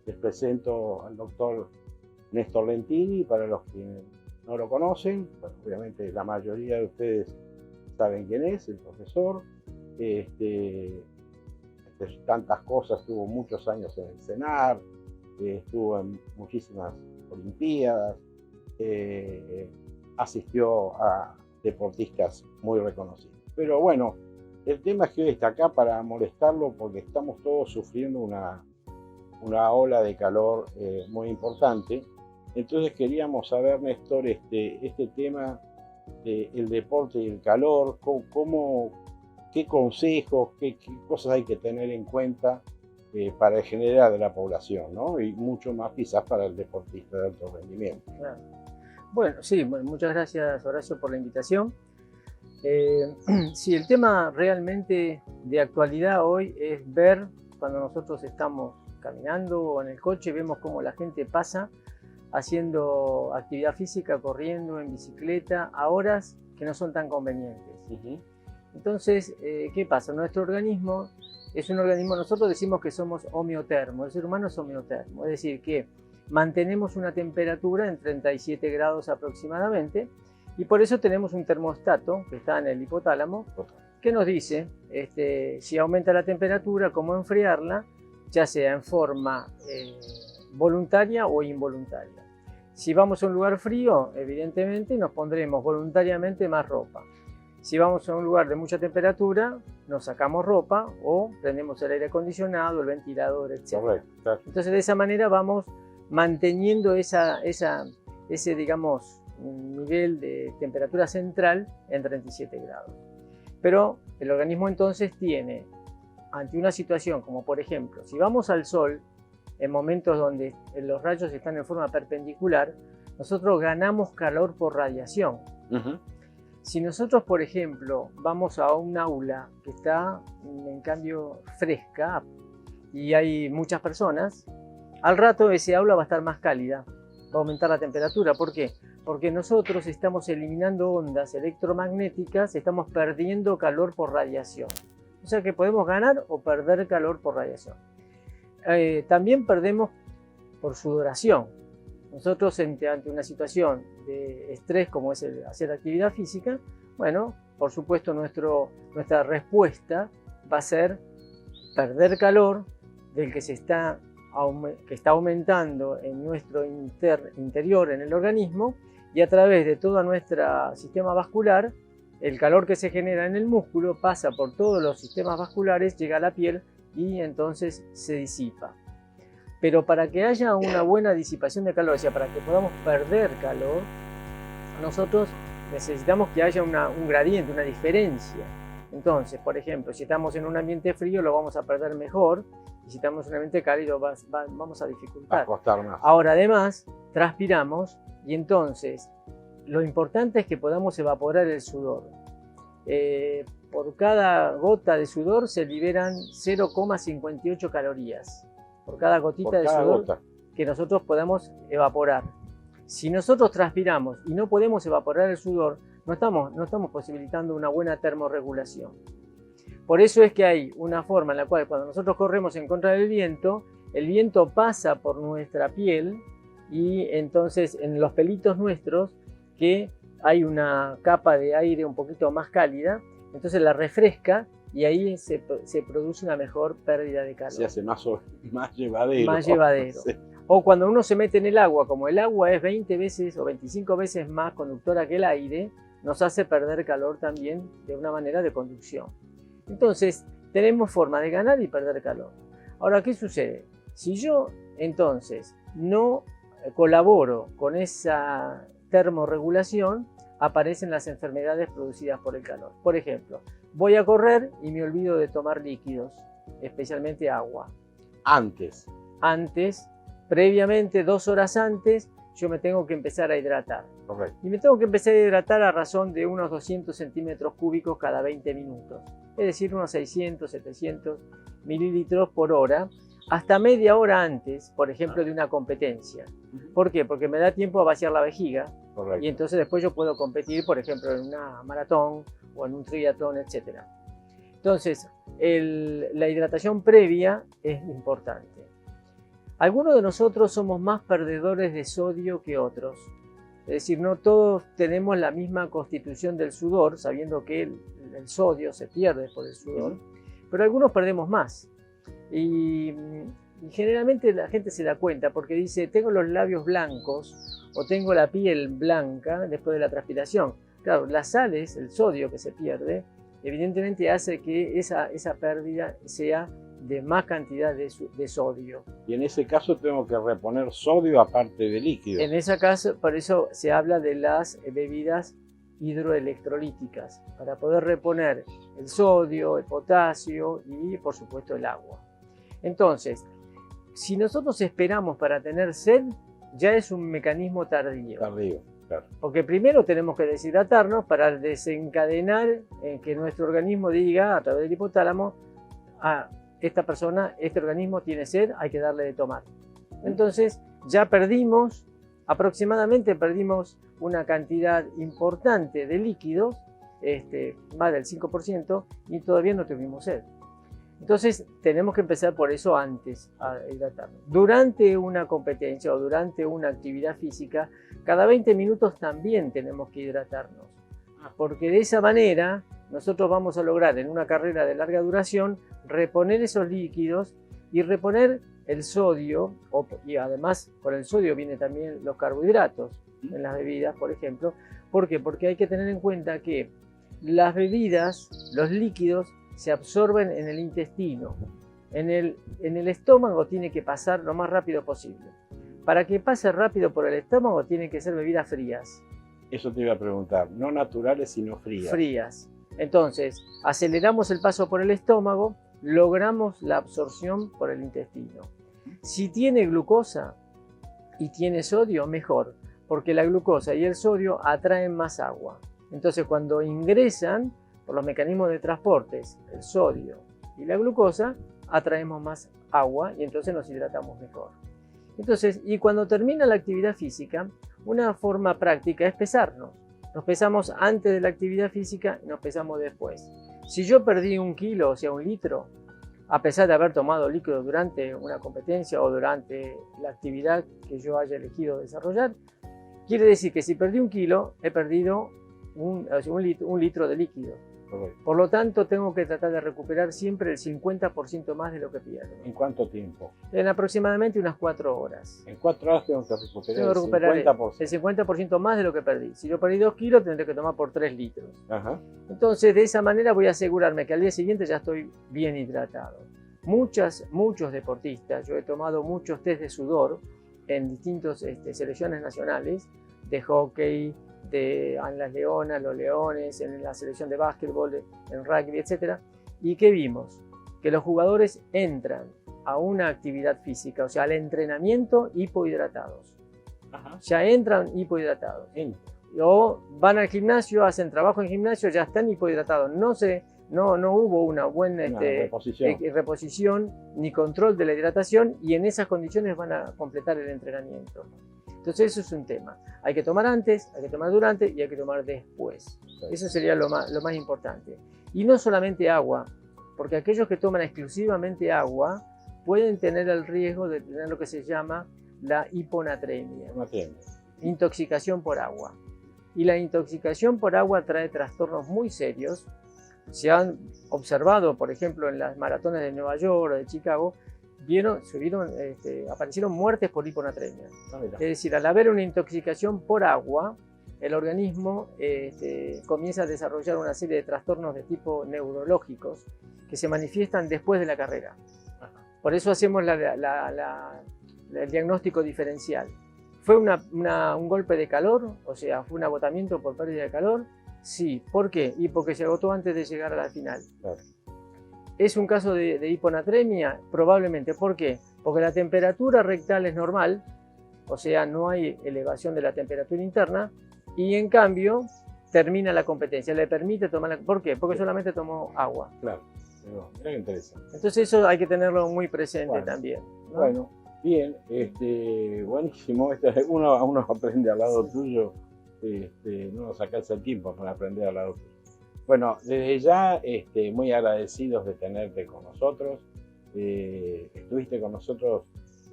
Les presento al doctor Néstor Lentini, para los que no lo conocen. Bueno, obviamente la mayoría de ustedes saben quién es, el profesor. Tantas cosas, estuvo muchos años en el CENAR, estuvo en muchísimas olimpiadas, asistió a deportistas muy reconocidos. Pero bueno, el tema es que hoy está acá para molestarlo porque estamos todos sufriendo una ola de calor muy importante. Entonces queríamos saber, Néstor, este tema del deporte y el calor, qué consejos, qué cosas hay que tener en cuenta para el general de la población, ¿no? Y mucho más quizás para el deportista de alto rendimiento. Claro. Bueno, sí, bueno, muchas gracias, Horacio, por la invitación. Sí, el tema realmente de actualidad hoy es ver cuando nosotros estamos caminando o en el coche, vemos cómo la gente pasa haciendo actividad física, corriendo, en bicicleta, a horas que no son tan convenientes. Entonces, ¿qué pasa? Nuestro organismo es un organismo, nosotros decimos que somos homeotermo, el ser humano es homeotermo, es decir, que mantenemos una temperatura en 37 grados aproximadamente, y por eso tenemos un termostato que está en el hipotálamo que nos dice si aumenta la temperatura, cómo enfriarla, ya sea en forma voluntaria o involuntaria. Si vamos a un lugar frío, evidentemente nos pondremos voluntariamente más ropa. Si vamos a un lugar de mucha temperatura, nos sacamos ropa o prendemos el aire acondicionado, el ventilador, etc. Correcto. Entonces de esa manera vamos manteniendo ese, digamos, nivel de temperatura central en 37 grados. Pero el organismo entonces tiene, ante una situación como por ejemplo, si vamos al sol, en momentos donde los rayos están en forma perpendicular, nosotros ganamos calor por radiación. Si nosotros, por ejemplo, vamos a un aula que está en cambio fresca y hay muchas personas, al rato ese aula va a estar más cálida, va a aumentar la temperatura. ¿Por qué? Porque nosotros estamos eliminando ondas electromagnéticas, estamos perdiendo calor por radiación. O sea que podemos ganar o perder calor por radiación. También perdemos por sudoración. Nosotros ante una situación de estrés como es el hacer actividad física, bueno, por supuesto nuestra respuesta va a ser perder calor del que está aumentando en nuestro interior, en el organismo, y a través de todo nuestro sistema vascular, el calor que se genera en el músculo pasa por todos los sistemas vasculares, llega a la piel y entonces se disipa. Pero para que haya una buena disipación de calor, o sea, para que podamos perder calor, nosotros necesitamos que haya un gradiente, una diferencia. Entonces, por ejemplo, si estamos en un ambiente frío lo vamos a perder mejor, y si estamos en un ambiente cálido vamos a dificultar. Va a costar más. Ahora, además, transpiramos y entonces lo importante es que podamos evaporar el sudor. Por cada gota de sudor se liberan 0,58 calorías. Por cada gotita de sudor que nosotros podamos evaporar. Si nosotros transpiramos y no podemos evaporar el sudor, no estamos posibilitando una buena termorregulación. Por eso es que hay una forma en la cual cuando nosotros corremos en contra del viento, el viento pasa por nuestra piel y entonces en los pelitos nuestros que hay una capa de aire un poquito más cálida, entonces la refresca y ahí se produce una mejor pérdida de calor. Se hace más llevadero. Más llevadero. Sí. O cuando uno se mete en el agua, como el agua es 20 veces o 25 veces más conductora que el aire, nos hace perder calor también de una manera de conducción. Entonces, tenemos forma de ganar y perder calor. Ahora, ¿qué sucede? Si yo entonces no colaboro con esa termorregulación, aparecen las enfermedades producidas por el calor. Por ejemplo, voy a correr y me olvido de tomar líquidos, especialmente agua. Antes, previamente, 2 horas antes, yo me tengo que empezar a hidratar. Correcto. Y me tengo que empezar a hidratar a razón de unos 200 centímetros cúbicos cada 20 minutos. Es decir, unos 600, 700 mililitros por hora, hasta media hora antes, por ejemplo, de una competencia. ¿Por qué? Porque me da tiempo a vaciar la vejiga. Correcto. Y entonces después yo puedo competir, por ejemplo, en una maratón o en un triatlón, etc. Entonces, la hidratación previa es importante. Algunos de nosotros somos más perdedores de sodio que otros. Es decir, no todos tenemos la misma constitución del sudor, sabiendo que el sodio se pierde por el sudor, pero algunos perdemos más. Y generalmente la gente se da cuenta porque dice, tengo los labios blancos o tengo la piel blanca después de la transpiración. Claro, las sales, el sodio que se pierde, evidentemente hace que esa pérdida sea de más cantidad de sodio. Y en ese caso tengo que reponer sodio aparte de líquido. En ese caso, por eso se habla de las bebidas hidroelectrolíticas, para poder reponer el sodio, el potasio y por supuesto el agua. Entonces, si nosotros esperamos para tener sed, ya es un mecanismo tardío. Tardío, claro. Porque primero tenemos que deshidratarnos para desencadenar que nuestro organismo diga a través del hipotálamo, esta persona, este organismo tiene sed, hay que darle de tomar. Entonces ya aproximadamente perdimos una cantidad importante de líquidos, más del 5%, y todavía no tuvimos sed. Entonces tenemos que empezar por eso antes a hidratarnos. Durante una competencia o durante una actividad física, cada 20 minutos también tenemos que hidratarnos, porque de esa manera nosotros vamos a lograr en una carrera de larga duración reponer esos líquidos y reponer el sodio, y además por el sodio vienen también los carbohidratos en las bebidas, por ejemplo. ¿Por qué? Porque hay que tener en cuenta que las bebidas, los líquidos, se absorben en el intestino. En el estómago tiene que pasar lo más rápido posible. Para que pase rápido por el estómago tienen que ser bebidas frías. Eso te iba a preguntar, no naturales sino frías. Frías. Entonces, aceleramos el paso por el estómago, logramos la absorción por el intestino. Si tiene glucosa y tiene sodio, mejor, porque la glucosa y el sodio atraen más agua. Entonces, cuando ingresan por los mecanismos de transportes, el sodio y la glucosa, atraemos más agua y entonces nos hidratamos mejor. Entonces, y cuando termina la actividad física, una forma práctica es pesarnos. Nos pesamos antes de la actividad física y nos pesamos después. Si yo perdí 1 kilo, o sea 1 litro, a pesar de haber tomado líquido durante una competencia o durante la actividad que yo haya elegido desarrollar, quiere decir que si perdí 1 kilo, he perdido un litro de líquido. Por lo tanto, tengo que tratar de recuperar siempre el 50% más de lo que pierdo. ¿En cuánto tiempo? En aproximadamente unas 4 horas. En 4 horas tengo que recuperar el 50%. El 50% más de lo que perdí. Si yo perdí 2 kilos, tendré que tomar por 3 litros. Ajá. Entonces, de esa manera voy a asegurarme que al día siguiente ya estoy bien hidratado. Muchos deportistas, yo he tomado muchos test de sudor en distintas selecciones nacionales, de hockey, en las leonas, los leones, en la selección de básquetbol, en rugby, etc. ¿Y qué vimos? Que los jugadores entran a una actividad física, o sea, al entrenamiento hipohidratados. Ajá. Ya entran hipohidratados. O van al gimnasio, hacen trabajo en gimnasio, ya están hipohidratados. No hubo una buena reposición ni control de la hidratación, y en esas condiciones van a completar el entrenamiento. Entonces eso es un tema. Hay que tomar antes, hay que tomar durante y hay que tomar después. Eso sería lo más importante. Y no solamente agua, porque aquellos que toman exclusivamente agua pueden tener el riesgo de tener lo que se llama la hiponatremia. Intoxicación por agua. Y la intoxicación por agua trae trastornos muy serios. Se han observado, por ejemplo, en las maratones de Nueva York o de Chicago, aparecieron muertes por hiponatremia. Es decir, al haber una intoxicación por agua, el organismo comienza a desarrollar una serie de trastornos de tipo neurológicos que se manifiestan después de la carrera. Por eso hacemos el diagnóstico diferencial. ¿Fue un golpe de calor? O sea, ¿fue un agotamiento por pérdida de calor? Sí. ¿Por qué? Y porque se agotó antes de llegar a la final. Claro. ¿Es un caso de hiponatremia? Probablemente. ¿Por qué? Porque la temperatura rectal es normal, o sea, no hay elevación de la temperatura interna, y en cambio termina la competencia, le permite tomar ¿Por qué? Porque solamente tomó agua. Claro, mira qué interesante. Entonces eso hay que tenerlo muy presente también, ¿no? Bueno, bien, buenísimo. Uno aprende al lado tuyo, no sacarse el tiempo para aprender al lado tuyo. Bueno, desde ya muy agradecidos de tenerte con nosotros. Estuviste con nosotros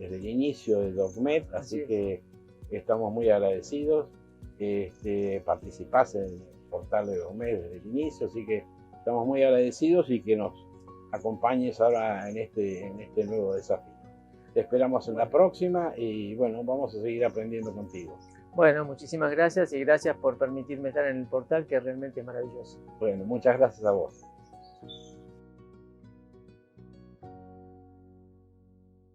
desde el inicio de DocMed, así es. que estamos muy agradecidos que participás en el portal de DocMed desde el inicio, así que estamos muy agradecidos y que nos acompañes ahora en este nuevo desafío. Te esperamos en la próxima y bueno, vamos a seguir aprendiendo contigo. Bueno, muchísimas gracias y gracias por permitirme estar en el portal, que realmente es maravilloso. Bueno, muchas gracias a vos.